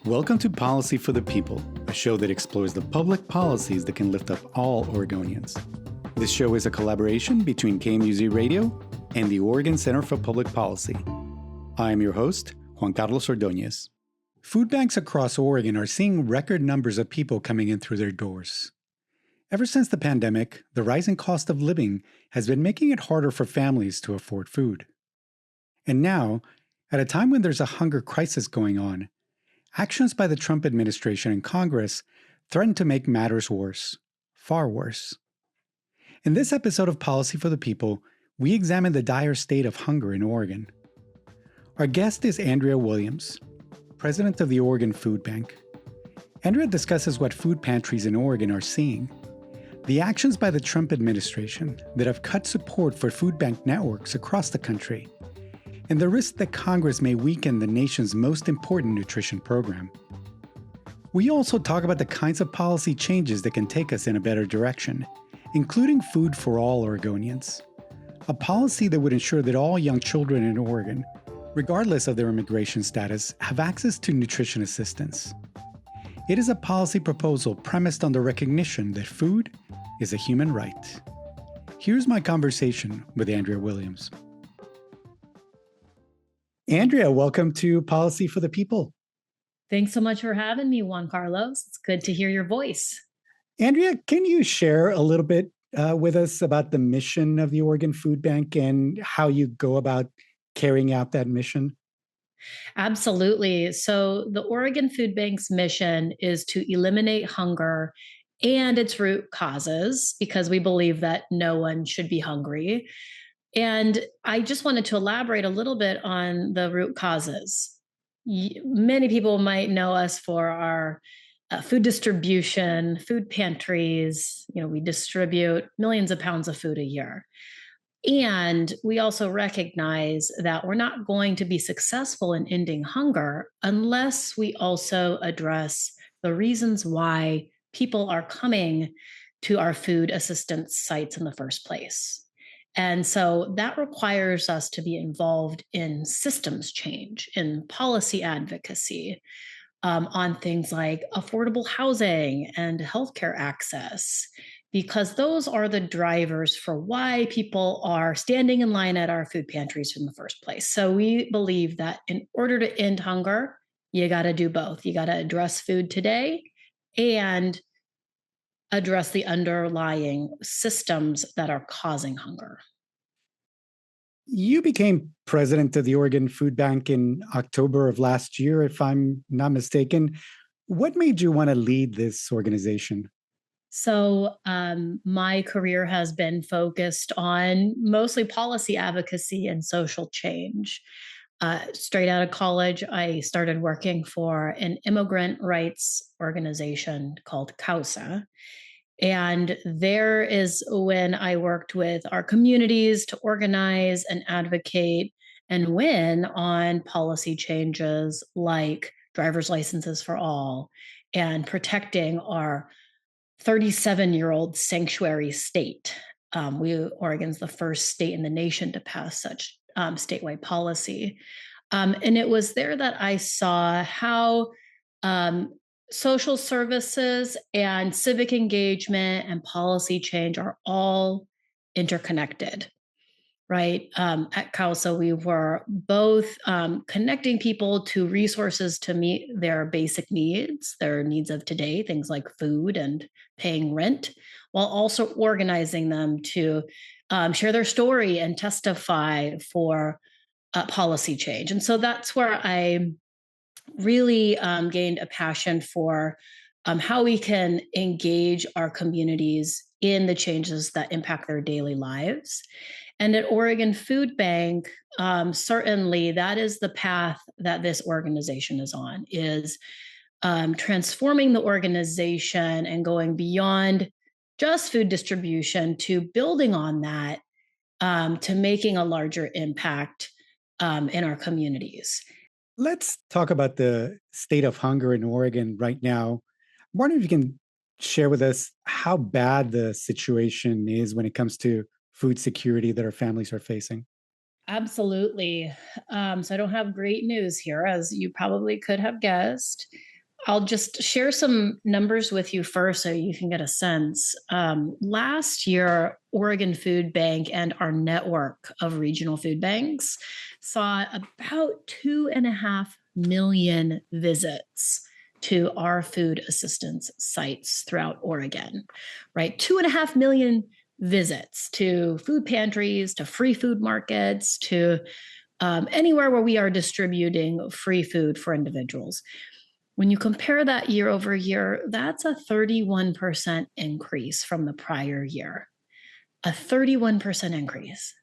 Welcome to Policy for the People, a show that explores the public policies that can lift up all Oregonians. This show is a collaboration between KMUZ Radio and the Oregon Center for Public Policy. I am your host, Juan Carlos Ordóñez. Food banks across Oregon are seeing record numbers of people coming in through their doors. Ever since the pandemic, the rising cost of living has been making it harder for families to afford food. And now, at a time when there's a hunger crisis going on, actions by the Trump administration and Congress threaten to make matters worse, far worse. In this episode of Policy for the People, we examine the dire state of hunger in Oregon. Our guest is Andrea Williams, president of the Oregon Food Bank. Andrea discusses what food pantries in Oregon are seeing, the actions by the Trump administration that have cut support for food bank networks across the country, and the risk that Congress may weaken the nation's most important nutrition program. We also talk about the kinds of policy changes that can take us in a better direction, including Food For All Oregonians, a policy that would ensure that all young children in Oregon, regardless of their immigration status, have access to nutrition assistance. It is a policy proposal premised on the recognition that food is a human right. Here's my conversation with Andrea Williams. Andrea, welcome to Policy for the People. Thanks so much for having me, Juan Carlos. It's good to hear your voice. Andrea, can you share a little bit with us about the mission of the Oregon Food Bank and how you go about carrying out that mission? Absolutely. So the Oregon Food Bank's mission is to eliminate hunger and its root causes, because we believe that no one should be hungry. And I just wanted to elaborate a little bit on the root causes. Many people might know us for our food distribution, food pantries. We distribute millions of pounds of food a year. And we also recognize that we're not going to be successful in ending hunger unless we also address the reasons why people are coming to our food assistance sites in the first place. And so that requires us to be involved in systems change, in policy advocacy, on things like affordable housing and healthcare access, because those are the drivers for why people are standing in line at our food pantries in the first place. So we believe that in order to end hunger, you got to do both. You got to address food today and address the underlying systems that are causing hunger. You became president of the Oregon Food Bank in October of last year, if I'm not mistaken. What made you want to lead this organization? So my career has been focused on mostly policy advocacy and social change. Straight out of college, I started working for an immigrant rights organization called CAUSA. And there is when I worked with our communities to organize and advocate and win on policy changes like driver's licenses for all and protecting our 37-year-old sanctuary state. Oregon's the first state in the nation to pass such statewide policy. And it was there that I saw how social services and civic engagement and policy change are all interconnected, right? At CAUSA, we were both connecting people to resources to meet their basic needs, their needs of today, things like food and paying rent, while also organizing them to share their story and testify for policy change. And so that's where I really gained a passion for how we can engage our communities in the changes that impact their daily lives. And at Oregon Food Bank, certainly that is the path that this organization is on, is transforming the organization and going beyond just food distribution to building on that, to making a larger impact in our communities. Let's talk about the state of hunger in Oregon right now. I'm wondering if you can share with us how bad the situation is when it comes to food security that our families are facing. Absolutely. So I don't have great news here, as you probably could have guessed. I'll just share some numbers with you first so you can get a sense. Last year, Oregon Food Bank and our network of regional food banks saw about 2.5 million visits to our food assistance sites throughout Oregon, right? 2.5 million visits to food pantries, to free food markets, to anywhere where we are distributing free food for individuals. When you compare that year over year, that's a 31% increase from the prior year. A 31% increase.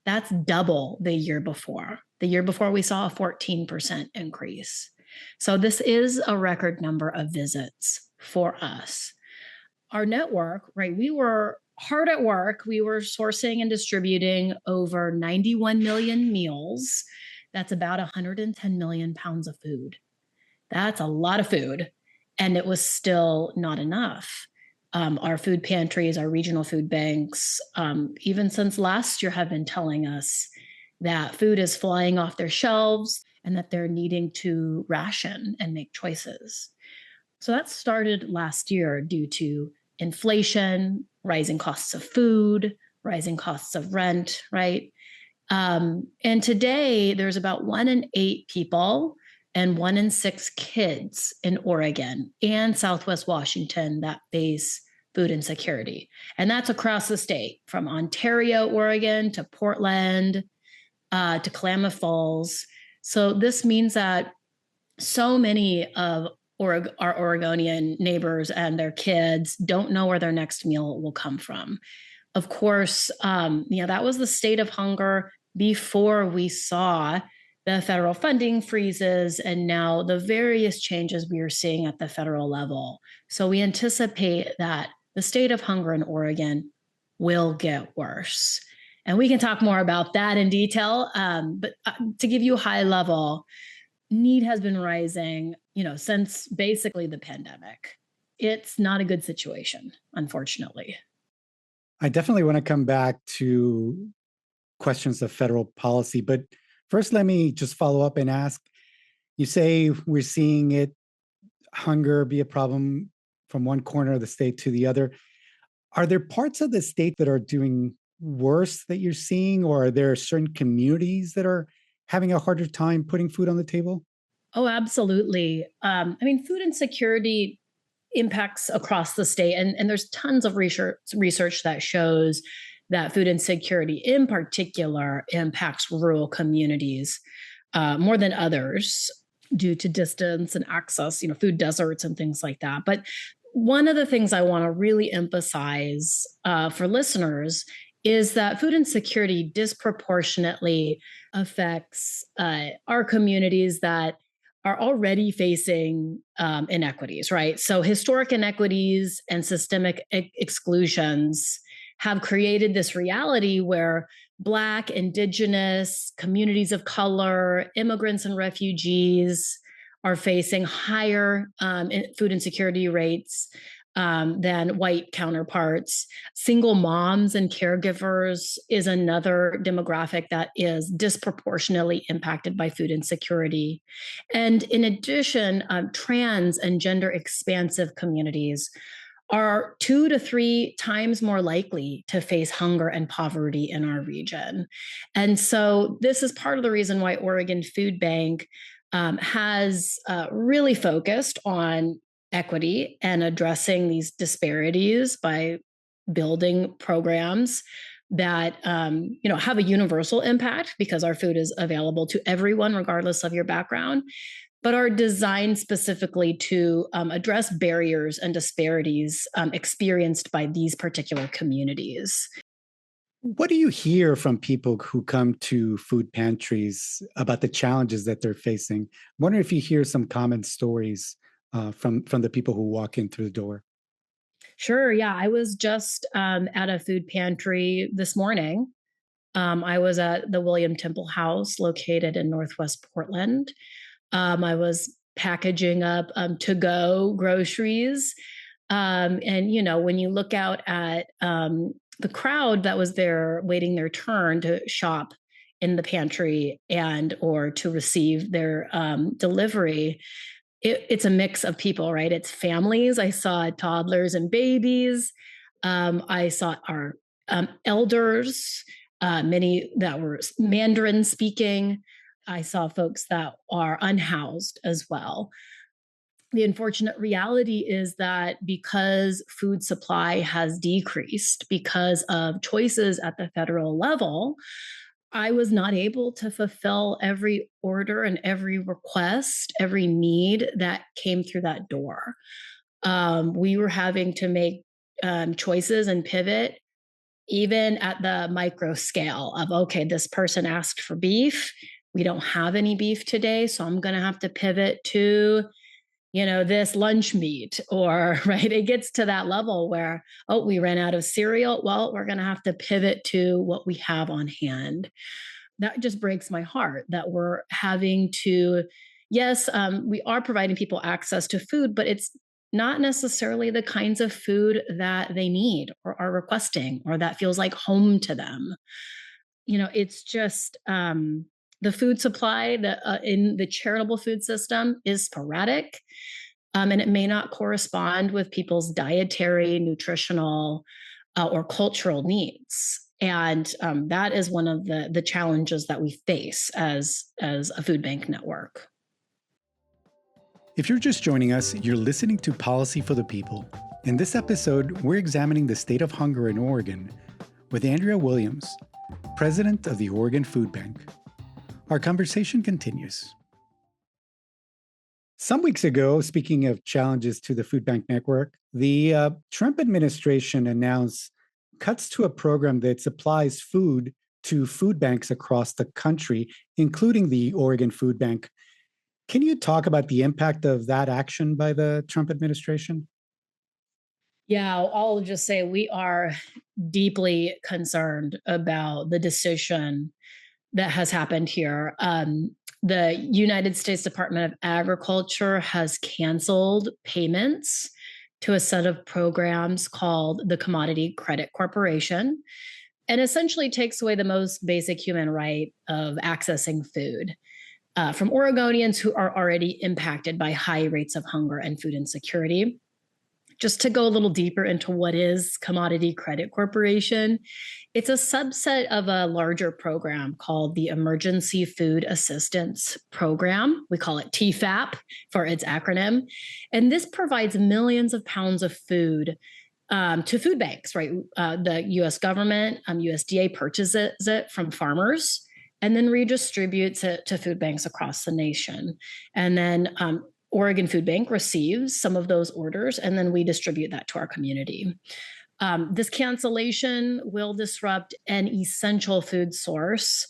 That's double the year before. The year before, we saw a 14% increase. So this is a record number of visits for us. Our network, right, we were hard at work. We were sourcing and distributing over 91 million meals. That's about 110 million pounds of food. That's a lot of food, and it was still not enough. Our food pantries, our regional food banks, even since last year, have been telling us that food is flying off their shelves and that they're needing to ration and make choices. So that started last year due to inflation, rising costs of food, rising costs of rent, right? And today, there's about 1 in 8 people and 1 in 6 kids in Oregon and Southwest Washington that face food insecurity. And that's across the state, from Ontario, Oregon, to Portland, to Klamath Falls. So this means that so many of our Oregonian neighbors and their kids don't know where their next meal will come from. Of course, that was the state of hunger before we saw the federal funding freezes and now the various changes we are seeing at the federal level. So we anticipate that the state of hunger in Oregon will get worse. And we can talk more about that in detail. But to give you a high level, need has been rising, since basically the pandemic. It's not a good situation, unfortunately. I definitely want to come back to questions of federal policy, but first, let me just follow up and ask, you say we're seeing hunger be a problem from one corner of the state to the other. Are there parts of the state that are doing worse that you're seeing, or are there certain communities that are having a harder time putting food on the table? Oh, absolutely. Food insecurity impacts across the state, and there's tons of research that shows that food insecurity in particular impacts rural communities more than others due to distance and access, food deserts and things like that. But one of the things I want to really emphasize for listeners is that food insecurity disproportionately affects our communities that are already facing inequities, right? So historic inequities and systemic exclusions have created this reality where Black, Indigenous, communities of color, immigrants and refugees are facing higher food insecurity rates than white counterparts. Single moms and caregivers is another demographic that is disproportionately impacted by food insecurity. And in addition, trans and gender expansive communities are 2 to 3 times more likely to face hunger and poverty in our region. And so this is part of the reason why Oregon Food Bank has really focused on equity and addressing these disparities by building programs that have a universal impact, because our food is available to everyone regardless of your background, but are designed specifically to address barriers and disparities experienced by these particular communities. What do you hear from people who come to food pantries about the challenges that they're facing? I'm wondering if you hear some common stories from the people who walk in through the door. Sure. Yeah. I was just at a food pantry this morning. I was at the William Temple House located in Northwest Portland. I was packaging up to-go groceries. And, when you look out at the crowd that was there waiting their turn to shop in the pantry and or to receive their delivery, it's a mix of people, right? It's families. I saw toddlers and babies. I saw our elders, many that were Mandarin speaking. I saw folks that are unhoused as well. The unfortunate reality is that because food supply has decreased because of choices at the federal level, I was not able to fulfill every order and every request, every need that came through that door. We were having to make choices and pivot even at the micro scale of, okay, this person asked for beef. We don't have any beef today, so I'm going to have to pivot to this lunch meat, or right, it gets to that level where, oh, we ran out of cereal. Well, we're going to have to pivot to what we have on hand. That just breaks my heart that we're having to, yes, we are providing people access to food, but it's not necessarily the kinds of food that they need or are requesting or that feels like home to them. It's just the food supply in the charitable food system is sporadic, and it may not correspond with people's dietary, nutritional, or cultural needs. And that is one of the challenges that we face as a food bank network. If you're just joining us, you're listening to Policy for the People. In this episode, we're examining the state of hunger in Oregon with Andrea Williams, president of the Oregon Food Bank. Our conversation continues. Some weeks ago, speaking of challenges to the food bank network, the Trump administration announced cuts to a program that supplies food to food banks across the country, including the Oregon Food Bank. Can you talk about the impact of that action by the Trump administration? Yeah, I'll just say we are deeply concerned about the decision that has happened here. The United States Department of Agriculture has canceled payments to a set of programs called the Commodity Credit Corporation, and essentially takes away the most basic human right of accessing food from Oregonians who are already impacted by high rates of hunger and food insecurity. Just to go a little deeper into what is Commodity Credit Corporation, it's a subset of a larger program called the Emergency Food Assistance Program. We call it TFAP for its acronym. And this provides millions of pounds of food to food banks, right? The US government, USDA purchases it from farmers and then redistributes it to food banks across the nation. And then Oregon Food Bank receives some of those orders, and then we distribute that to our community. This cancellation will disrupt an essential food source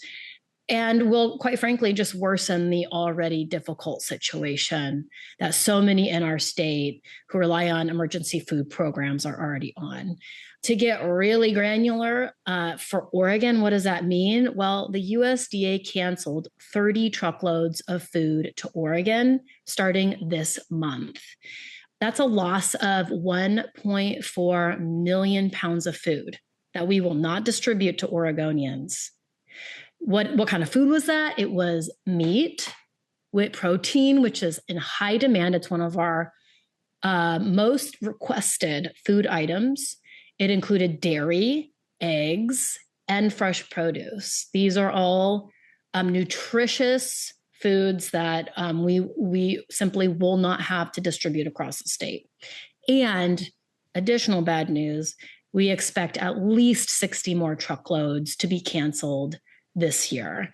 and will, quite frankly, just worsen the already difficult situation that so many in our state who rely on emergency food programs are already on. To get really granular, for Oregon, what does that mean? Well, the USDA canceled 30 truckloads of food to Oregon starting this month. That's a loss of 1.4 million pounds of food that we will not distribute to Oregonians. What kind of food was that? It was meat with protein, which is in high demand. It's one of our most requested food items. It included dairy, eggs, and fresh produce. These are all nutritious foods that we simply will not have to distribute across the state. And additional bad news, we expect at least 60 more truckloads to be canceled this year.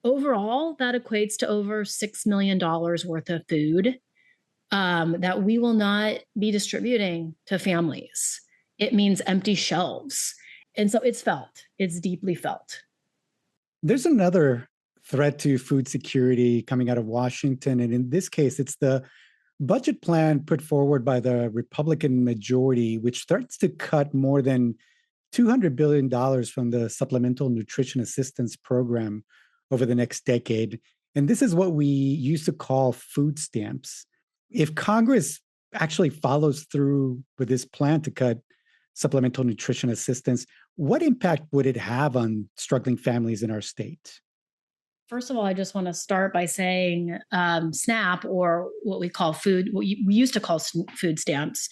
Overall, that equates to over $6 million worth of food that we will not be distributing to families. It means empty shelves. And so it's deeply felt. There's another threat to food security coming out of Washington. And in this case, it's the budget plan put forward by the Republican majority, which starts to cut more than $200 billion from the Supplemental Nutrition Assistance Program over the next decade. And this is what we used to call food stamps. If Congress actually follows through with this plan to cut supplemental nutrition assistance, what impact would it have on struggling families in our state? First of all, I just want to start by saying SNAP, or what we call food, we used to call food stamps,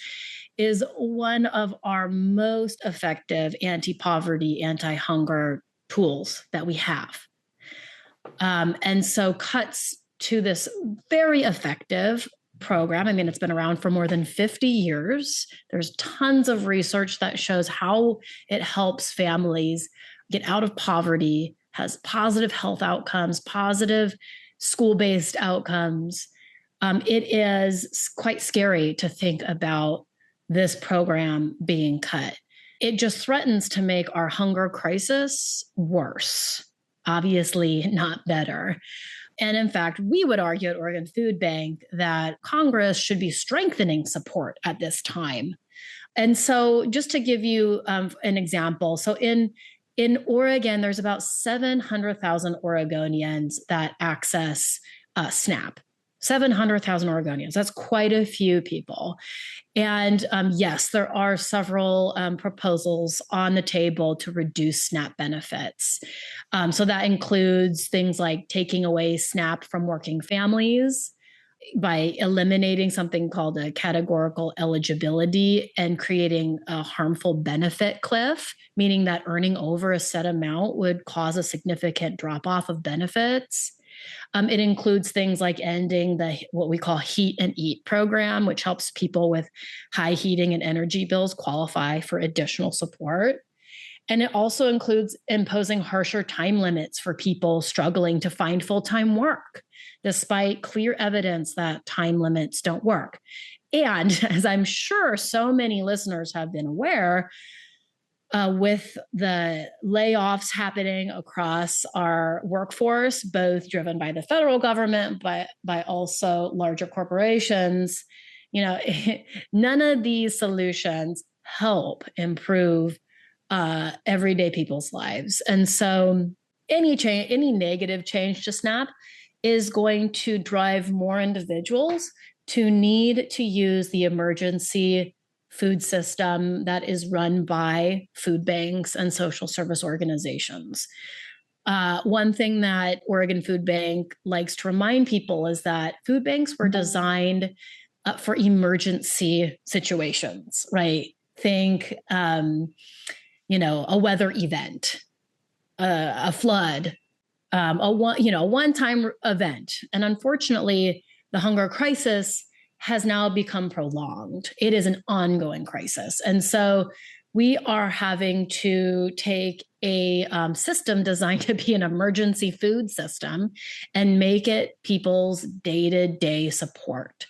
is one of our most effective anti-poverty, anti-hunger tools that we have. And so cuts to this very effective program. I mean, it's been around for more than 50 years. There's tons of research that shows how it helps families get out of poverty, has positive health outcomes, positive school-based outcomes. It is quite scary to think about this program being cut. It just threatens to make our hunger crisis worse, obviously not better. And in fact, we would argue at Oregon Food Bank that Congress should be strengthening support at this time. And so just to give you an example, so in Oregon, there's about 700,000 Oregonians that access SNAP. 700,000 Oregonians. That's quite a few people. And yes, there are several proposals on the table to reduce SNAP benefits. So that includes things like taking away SNAP from working families by eliminating something called a categorical eligibility and creating a harmful benefit cliff, meaning that earning over a set amount would cause a significant drop off of benefits. It includes things like ending what we call Heat and Eat program, which helps people with high heating and energy bills qualify for additional support. And it also includes imposing harsher time limits for people struggling to find full-time work, despite clear evidence that time limits don't work. And as I'm sure so many listeners have been aware, with the layoffs happening across our workforce, both driven by the federal government, but by also larger corporations, none of these solutions help improve everyday people's lives. And so any negative change to SNAP is going to drive more individuals to need to use the emergency food system that is run by food banks and social service organizations. One thing that Oregon Food Bank likes to remind people is that food banks were designed for emergency situations, right? Think, a weather event, a flood, a one-time event. And unfortunately, the hunger crisis has now become prolonged. It is an ongoing crisis. And so we are having to take a system designed to be an emergency food system and make it people's day-to-day support.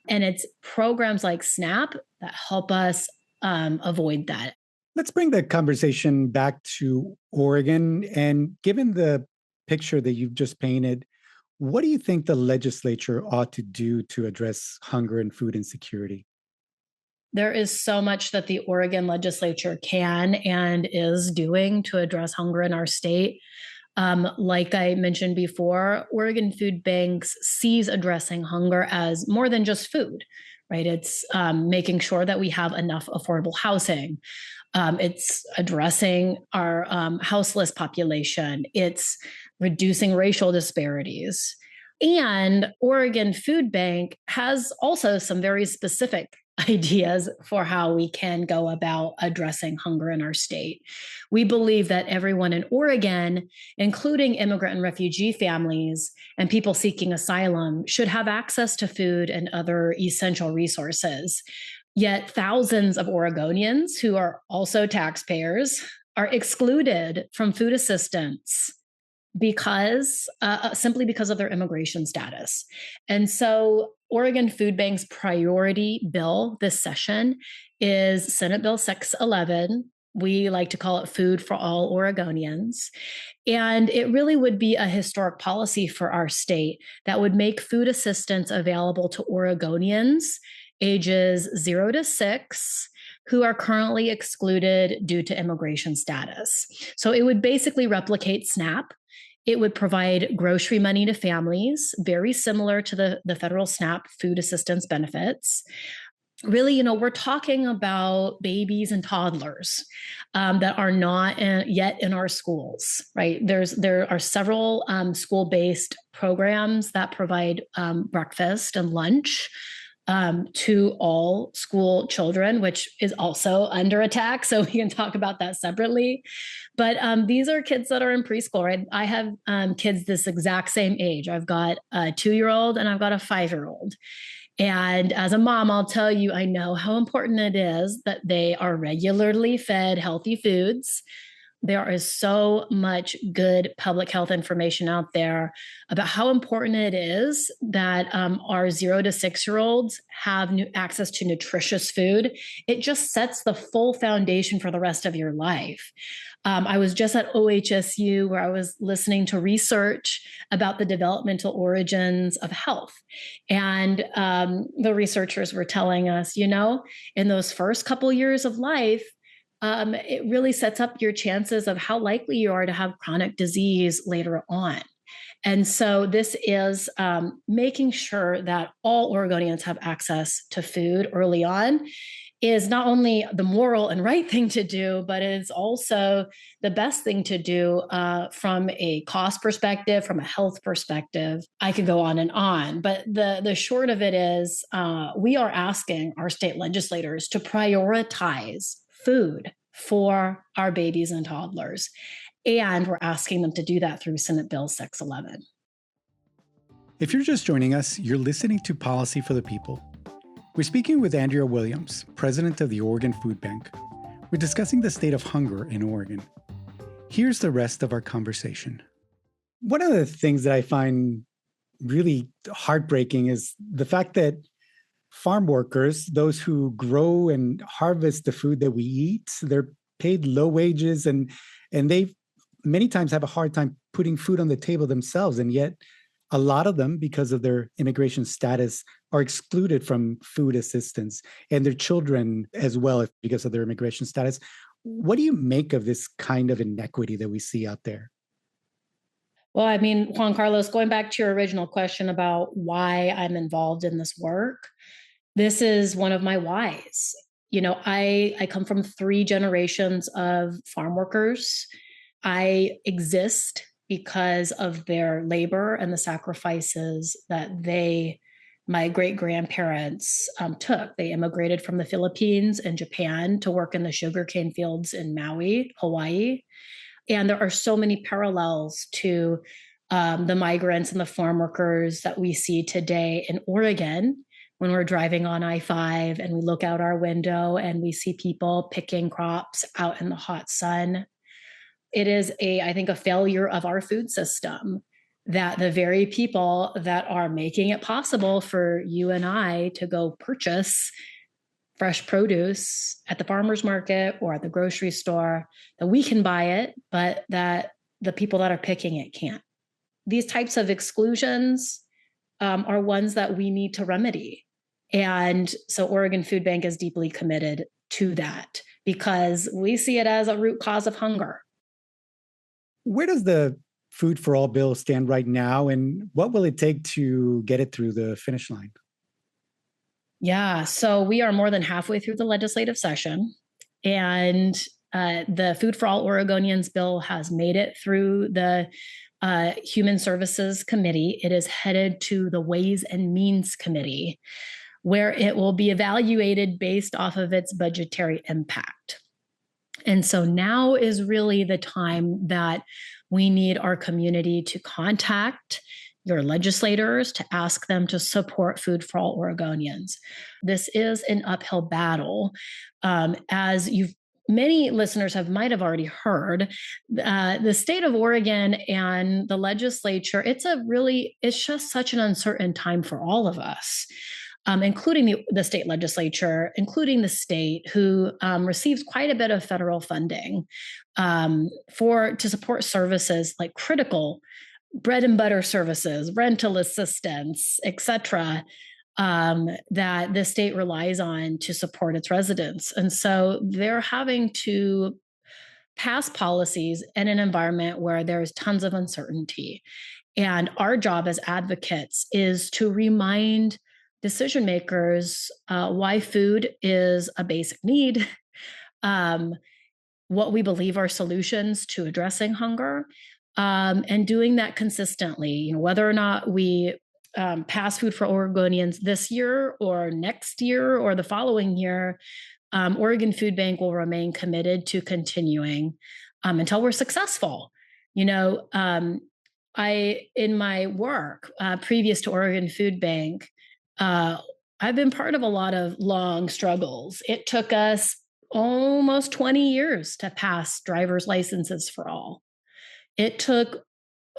And it's programs like SNAP that help us avoid that. Let's bring the conversation back to Oregon. And given the picture that you've just painted, what do you think the legislature ought to do to address hunger and food insecurity? There is so much that the Oregon legislature can and is doing to address hunger in our state. Like I mentioned before, Oregon Food Banks sees addressing hunger as more than just food, right? It's making sure that we have enough affordable housing. It's addressing our houseless population. It's reducing racial disparities. And Oregon Food Bank has also some very specific ideas for how we can go about addressing hunger in our state. We believe that everyone in Oregon, including immigrant and refugee families and people seeking asylum, should have access to food and other essential resources. Yet thousands of Oregonians who are also taxpayers are excluded from food assistance simply because of their immigration status. And so Oregon Food Bank's priority bill this session is Senate Bill 611. We like to call it Food for All Oregonians. And it really would be a historic policy for our state that would make food assistance available to Oregonians ages 0 to 6 who are currently excluded due to immigration status. So it would basically replicate SNAP. It would provide grocery money to families, very similar to the federal SNAP food assistance benefits. really, we're talking about babies and toddlers that are not yet in our schools, right? There are several school-based programs that provide breakfast and lunch to all school children, which is also under attack. So we can talk about that separately. But these are kids that are in preschool, right? I have kids this exact same age. I've got a 2-year-old and I've got a 5-year-old. And as a mom, I'll tell you, I know how important it is that they are regularly fed healthy foods. There is so much good public health information out there about how important it is that our 0 to 6-year-olds have access to nutritious food. It just sets the full foundation for the rest of your life. I was just at OHSU where I was listening to research about the developmental origins of health. And the researchers were telling us, in those first couple years of life, it really sets up your chances of how likely you are to have chronic disease later on. And so this is making sure that all Oregonians have access to food early on is not only the moral and right thing to do, but it's also the best thing to do from a cost perspective, from a health perspective. I could go on, but the short of it is we are asking our state legislators to prioritize food for our babies and toddlers. And we're asking them to do that through Senate Bill 611. If you're just joining us, you're listening to Policy for the People. We're speaking with Andrea Williams, president of the Oregon Food Bank. We're discussing the state of hunger in Oregon. Here's the rest of our conversation. One of the things that I find really heartbreaking is the fact that farm workers, those who grow and harvest the food that we eat, they're paid low wages and they many times have a hard time putting food on the table themselves. And yet a lot of them, because of their immigration status, are excluded from food assistance, and their children as well because of their immigration status. What do you make of this kind of inequity that we see out there? Well, I mean, Juan Carlos, going back to your original question about why I'm involved in this work, this is one of my whys. I come from 3 generations of farm workers. I exist because of their labor and the sacrifices that my great-grandparents took. They immigrated from the Philippines and Japan to work in the sugarcane fields in Maui, Hawaii. And there are so many parallels to the migrants and the farm workers that we see today in Oregon when we're driving on I-5 and we look out our window and we see people picking crops out in the hot sun. It is I think, a failure of our food system that the very people that are making it possible for you and I to go purchase fresh produce at the farmer's market or at the grocery store, that we can buy it, but that the people that are picking it can't. These types of exclusions are ones that we need to remedy. And so Oregon Food Bank is deeply committed to that because we see it as a root cause of hunger. Where does the Food for All bill stand right now, and what will it take to get it through the finish line? Yeah, so we are more than halfway through the legislative session, and the Food for All Oregonians bill has made it through the Human Services Committee. It is headed to the Ways and Means Committee, where it will be evaluated based off of its budgetary impact. And so now is really the time that we need our community to contact your legislators to ask them to support Food for All Oregonians. This is an uphill battle. As many listeners might have already heard, the state of Oregon and the legislature, it's just such an uncertain time for all of us. Including the state legislature, including the state, who receives quite a bit of federal funding to support services like critical bread and butter services, rental assistance, et cetera, that the state relies on to support its residents. And so they're having to pass policies in an environment where there's tons of uncertainty. And our job as advocates is to remind decision makers why food is a basic need, um, what we believe are solutions to addressing hunger, and doing that consistently. Whether or not we pass Food for Oregonians this year or next year or the following year, Oregon Food Bank will remain committed to continuing until we're successful. In my work previous to Oregon Food Bank, I've been part of a lot of long struggles. It took us almost 20 years to pass driver's licenses for all. It took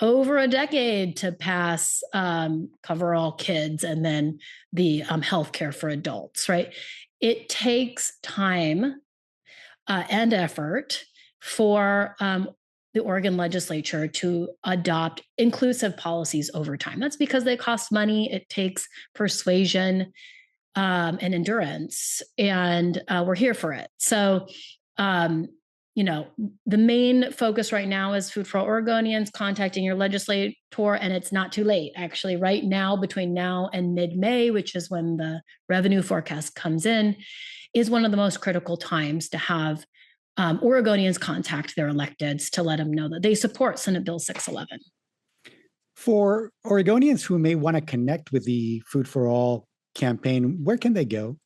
over a decade to pass Cover All Kids and then the healthcare for adults, right? It takes time and effort for the Oregon legislature to adopt inclusive policies over time. That's because they cost money. It takes persuasion and endurance, and we're here for it. So, the main focus right now is Food for All Oregonians, contacting your legislator, and it's not too late. Actually, right now, between now and mid-May, which is when the revenue forecast comes in, is one of the most critical times to have Oregonians contact their electeds to let them know that they support Senate Bill 611. For Oregonians who may want to connect with the Food for All campaign, where can they go?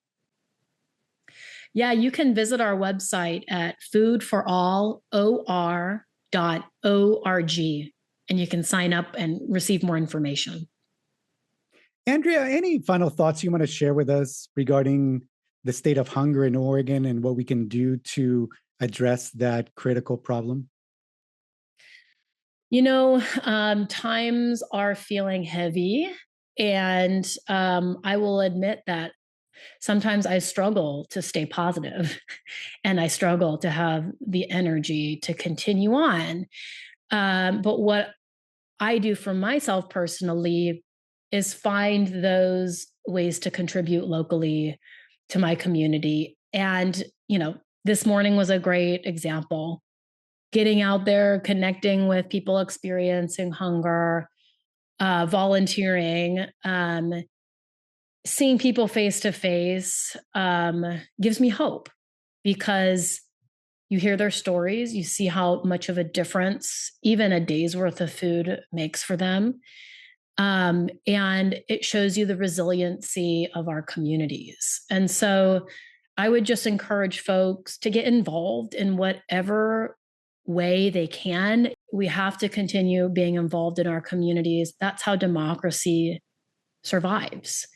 Yeah, you can visit our website at foodforallor.org, and you can sign up and receive more information. Andrea, any final thoughts you want to share with us regarding the state of hunger in Oregon and what we can do to address that critical problem? Times are feeling heavy, and I will admit that sometimes I struggle to stay positive and I struggle to have the energy to continue on. But what I do for myself personally is find those ways to contribute locally to my community. And, this morning was a great example. Getting out there, connecting with people experiencing hunger, volunteering, seeing people face to face gives me hope, because you hear their stories, you see how much of a difference even a day's worth of food makes for them. And it shows you the resiliency of our communities. And so I would just encourage folks to get involved in whatever way they can. We have to continue being involved in our communities. That's how democracy survives.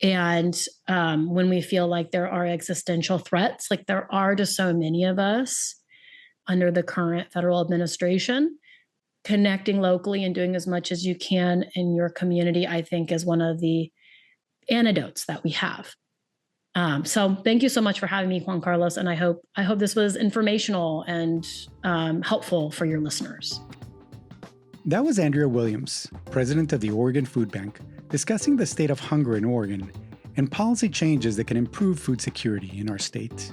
And when we feel like there are existential threats, like there are to so many of us under the current federal administration, connecting locally and doing as much as you can in your community, I think, is one of the antidotes that we have. So thank you so much for having me, Juan Carlos. And I hope this was informational and helpful for your listeners. That was Andrea Williams, president of the Oregon Food Bank, discussing the state of hunger in Oregon and policy changes that can improve food security in our state.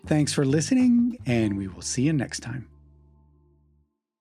Thanks for listening, and we will see you next time.